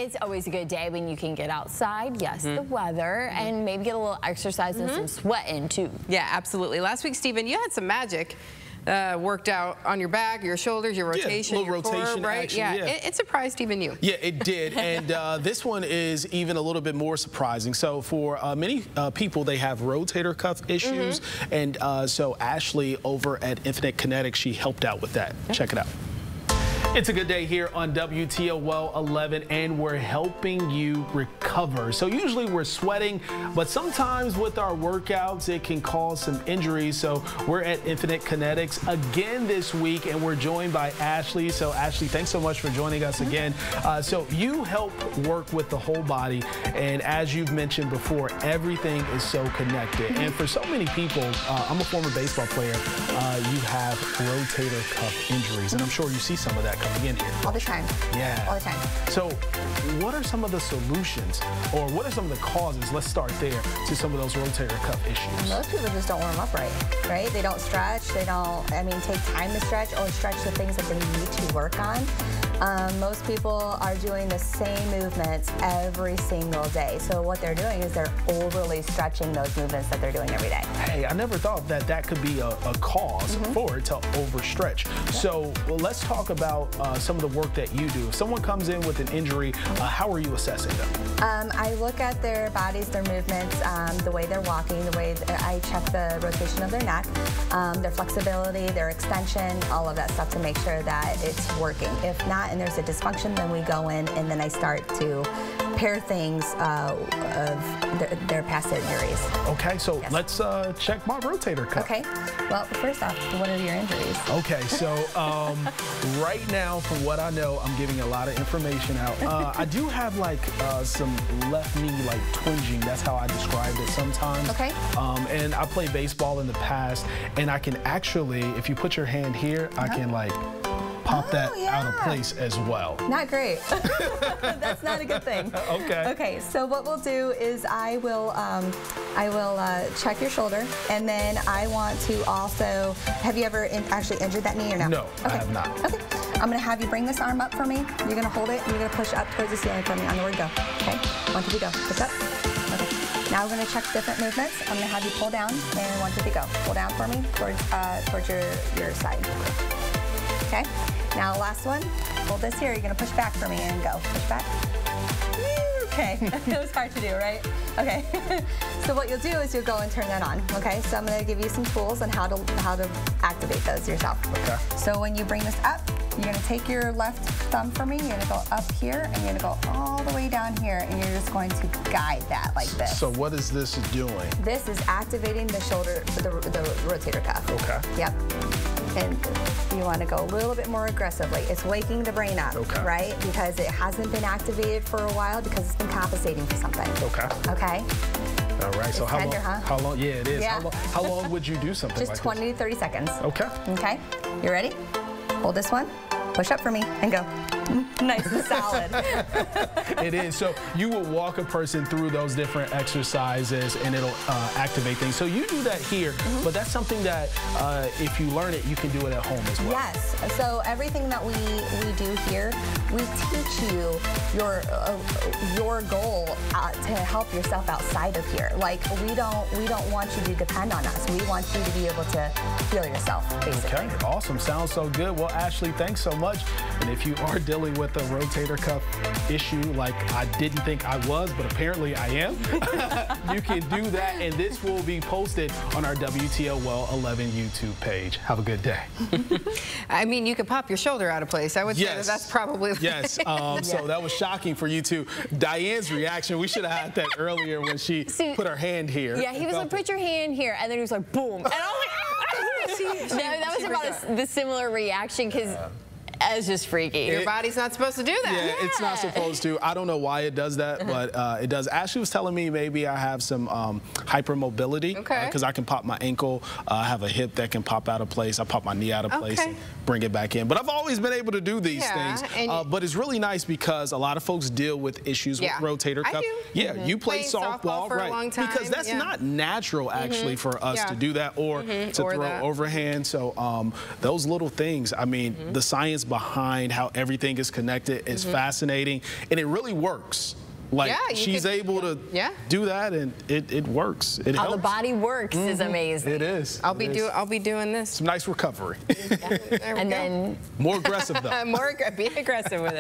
It's always a good day when you can get outside, yes, the weather, and maybe get a little exercise and some sweat in too. Yeah, absolutely. Last week, Stephen, you had some magic worked out on your back, your shoulders, your rotation, little your rotation core, right? action, Yeah, yeah. It surprised even you. Yeah, it did, and this one is even a little bit more surprising. So for many people, they have rotator cuff issues, and so Ashley over at Infinite Kinetics, she helped out with that. Check it out. It's a good day here on WTOL 11, and we're helping you recover. So usually we're sweating, but sometimes with our workouts, it can cause some injuries. So we're at Infinite Kinetics again this week, and we're joined by Ashley. So Ashley, thanks so much for joining us again. So you help work with the whole body, and as you've mentioned before, everything is so connected. And for so many people, I'm a former baseball player, you have rotator cuff injuries, and I'm sure you see some of that coming in here. All the time. Yeah. All the time. So what are some of the solutions, or what are some of the causes, let's start there, to some of those rotator cuff issues? Most people just don't warm up right? They don't stretch, they don't, take time to stretch or stretch the things that they need to work on. Most people are doing the same movements every single day. So what they're doing is they're overly stretching those movements that they're doing every day. Hey, I never thought that that could be a cause for it to overstretch. So let's talk about some of the work that you do. If someone comes in with an injury, how are you assessing them? I look at their bodies, their movements, the way they're walking, the way I check the rotation of their neck, their flexibility, their extension, all of that stuff to make sure that it's working. If not, and there's a dysfunction, then we go in and then I start to pair things of their past injuries. Okay, so let's check my rotator cuff. Okay, well, first off, what are your injuries? Okay, so right now, from what I know, I'm giving a lot of information out. I do have like some left knee like twinging. That's how I described it sometimes. Okay. And I played baseball in the past, and I can actually, if you put your hand here, I can like pop that out of place as well. Not great. That's not a good thing. Okay. Okay, so what we'll do is I will check your shoulder, and then I want to also, have you ever actually injured that knee or no? No, okay. I have not. Okay, I'm gonna have you bring this arm up for me. You're gonna hold it, and you're gonna push up towards the ceiling for me on the word go. Okay, 1, 2, 3, go. Push up. Okay. Now we're gonna check different movements. I'm gonna have you pull down, and 1, 2, 3, go. Pull down for me towards your side. Okay. Now last one, hold this here. You're gonna push back for me and go. Push back. Okay, it was hard to do, right? Okay, so what you'll do is you'll go and turn that on, okay? So I'm gonna give you some tools on how to activate those yourself. Okay. So when you bring this up, you're gonna take your left thumb for me, you're gonna go up here, and you're gonna go all the way down here, and you're just going to guide that like this. So what is this doing? This is activating the shoulder, the rotator cuff. Okay. Yep. And you want to go a little bit more aggressively. It's waking the brain up, right? Because it hasn't been activated for a while because it's been compensating for something. Okay. Okay. All right. So tender, huh? How long? Yeah, it is. Yeah. How long would you do something like this? Just 20 to 30 seconds. Okay. Okay. You ready? Hold this one. Push up for me and go. Nice and solid. It is. So you will walk a person through those different exercises, and it'll activate things. So you do that here, but that's something that if you learn it, you can do it at home as well. Yes. So everything that we do here, we teach you your goal to help yourself outside of here. Like we don't want you to depend on us. We want you to be able to heal yourself, basically. Okay. Awesome. Sounds so good. Well, Ashley, thanks so much. And if you are dealing with a rotator cuff issue like I didn't think I was, but apparently I am, you can do that, and this will be posted on our WTOL 11 YouTube page. Have a good day. I mean, you could pop your shoulder out of place. I would say that that's probably... Yes. So that was shocking for you too. Diane's reaction, we should have had that earlier when she put her hand here. Yeah, he was like, put your hand here, and then he was like, boom. And I was like, that was about the similar reaction, because it's just freaky. Your body's not supposed to do that. Yeah, it's not supposed to. I don't know why it does that, but it does. Ashley was telling me maybe I have some hypermobility because I can pop my ankle. I have a hip that can pop out of place. I pop my knee out of place and bring it back in. But I've always been able to do these things. But it's really nice because a lot of folks deal with issues with rotator cuff. Yeah, you play softball for a long time. Because that's not natural actually for us to do that or to throw overhand. So those little things, I mean, the science behind how everything is connected is fascinating, and it really works. Like, she's able to do that, and it works. It how helps. the body works is amazing. It is. I'll be doing this. Some nice recovery. And then more aggressive though. Be aggressive with it.